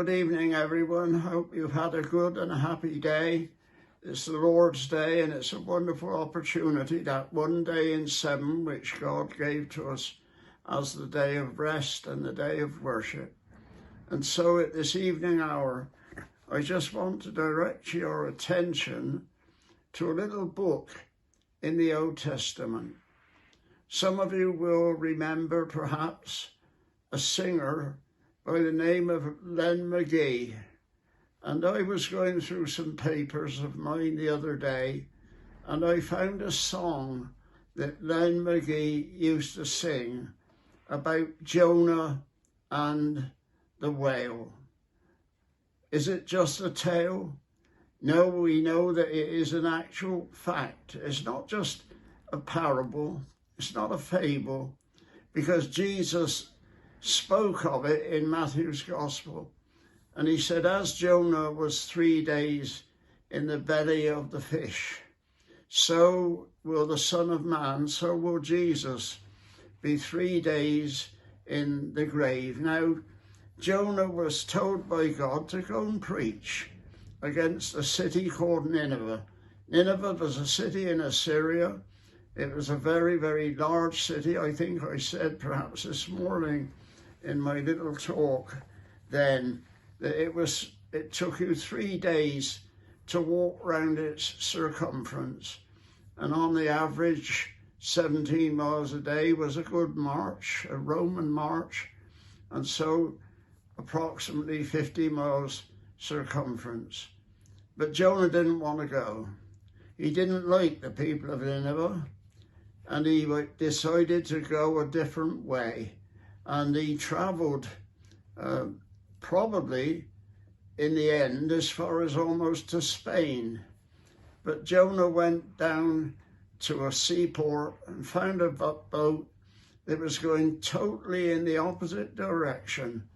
good evening, everyone. Hope you've had a good and a happy day. It's the Lord's Day, and it's a wonderful opportunity, that one day in 7 which God gave to us as the day of rest and the day of worship. And so at this evening hour, I just want to direct your attention to a little book in the Old Testament. Some of you will remember perhaps a singer by the name of Len McGee. And I was going through some papers of mine the other day, and I found a song that Len McGee used to sing about Jonah and the whale. Is it just a tale? No, we know that it is an actual fact. It's not just a parable. It's not a fable, because Jesus spoke of it in Matthew's Gospel. And he said, as Jonah was 3 days in the belly of the fish, so will the Son of Man, so will Jesus be 3 days in the grave. Now, Jonah was told by God to go and preach against a city called Nineveh. Nineveh was a city in Assyria. It was a very, very large city. I think I said perhaps this morning in my little talk then that it took you 3 days to walk round its circumference. And on the average, 17 miles a day was a good march, a Roman march. And so approximately 50 miles circumference. But Jonah didn't want to go. He didn't like the people of Nineveh, and he decided to go a different way. And he travelled probably in the end as far as almost to Spain. But Jonah went down to a seaport and found a boat that was going totally in the opposite direction.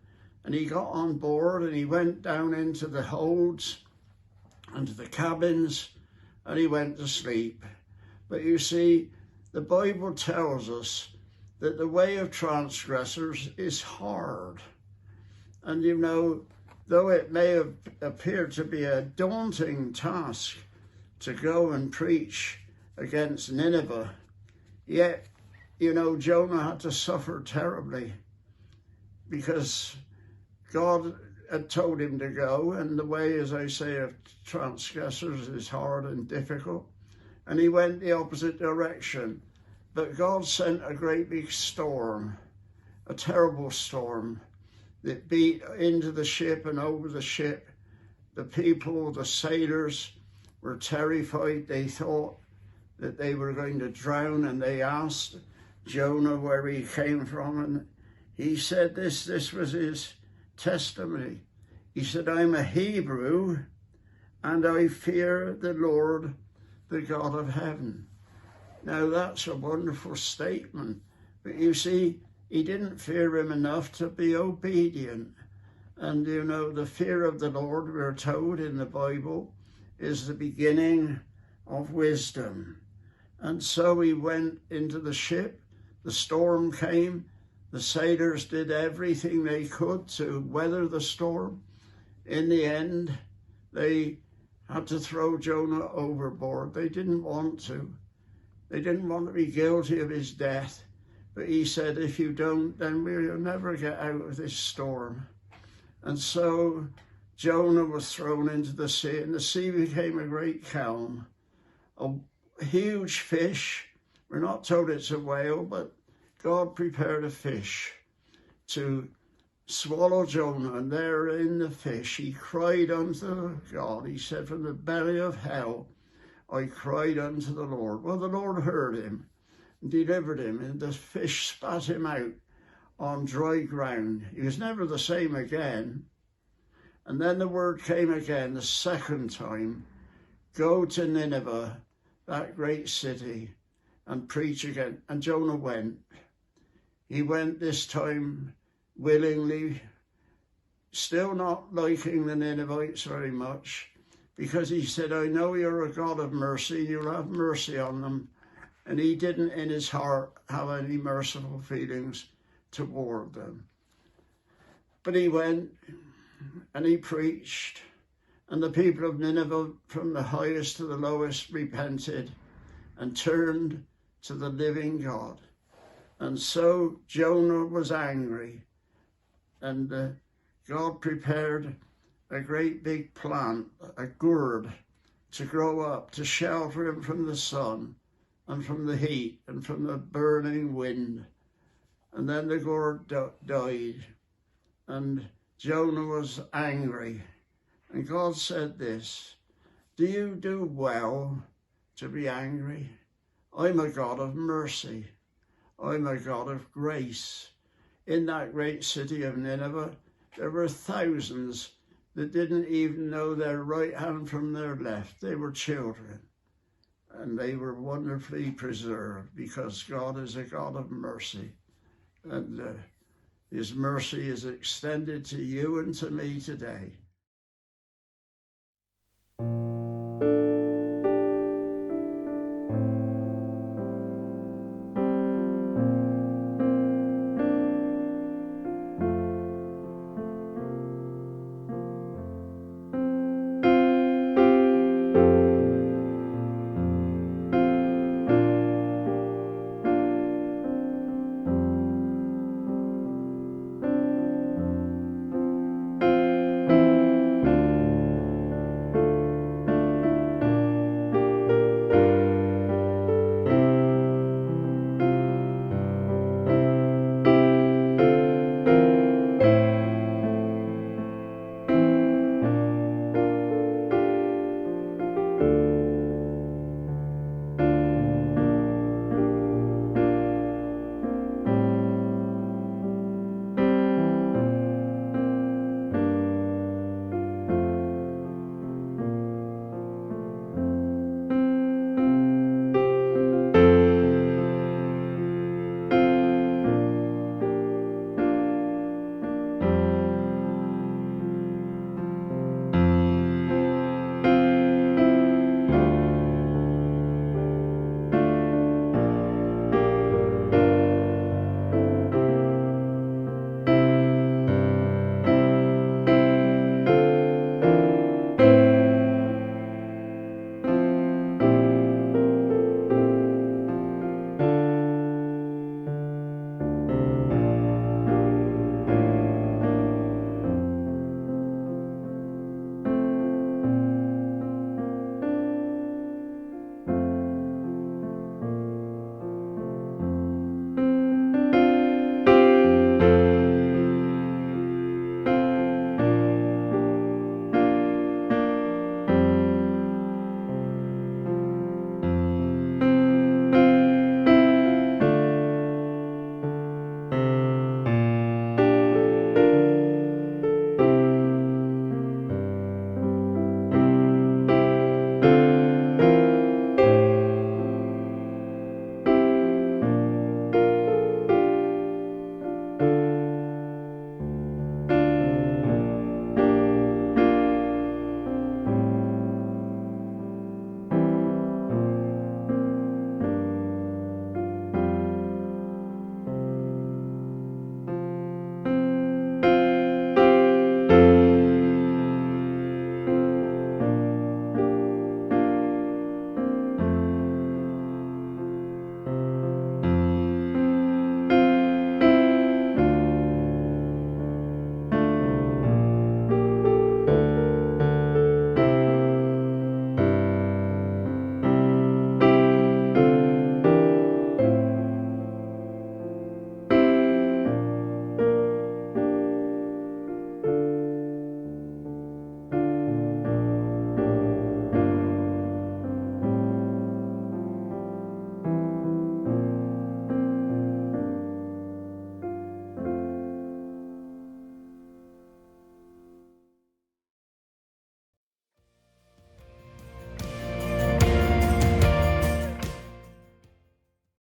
And he got on board and he went down into the holds and to the cabins, and he went to sleep. But you see, the Bible tells us that the way of transgressors is hard. And you know, though it may have appeared to be a daunting task to go and preach against Nineveh, yet, you know, Jonah had to suffer terribly because God had told him to go, and the way, as I say, of transgressors is hard and difficult. And he went the opposite direction. But God sent a great big storm, a terrible storm that beat into the ship and over the ship. The people, the sailors, were terrified. They thought that they were going to drown, and they asked Jonah where he came from, and he said this was his testimony. He said, I'm a Hebrew, and I fear the Lord, the God of heaven. Now that's a wonderful statement, but you see, he didn't fear him enough to be obedient. And you know, the fear of the Lord, we're told in the Bible, is the beginning of wisdom. And so he went into the ship, the storm came, the sailors did everything they could to weather the storm. In the end, they had to throw Jonah overboard. They didn't want to. They didn't want to be guilty of his death. But he said, if you don't, then we'll never get out of this storm. And so Jonah was thrown into the sea, and the sea became a great calm. A huge fish, we're not told it's a whale, but God prepared a fish to swallow Jonah, and there in the fish he cried unto God. He said, from the belly of hell I cried unto the Lord. Well, the Lord heard him and delivered him, and the fish spat him out on dry ground. He was never the same again. And then the word came again, the second time, go to Nineveh, that great city, and preach again. And Jonah went. He went this time willingly, still not liking the Ninevites very much, because he said, I know you're a God of mercy, you'll have mercy on them. And he didn't in his heart have any merciful feelings toward them. But he went, and he preached, and the people of Nineveh, from the highest to the lowest, repented and turned to the living God. And so Jonah was angry, and God prepared a great big plant, a gourd, to grow up, to shelter him from the sun and from the heat and from the burning wind. And then the gourd died, and Jonah was angry. And God said this, "Do you do well to be angry? I'm a God of mercy. I'm a God of grace." In that great city of Nineveh, there were thousands that didn't even know their right hand from their left. They were children, and they were wonderfully preserved because God is a God of mercy. And his mercy is extended to you and to me today.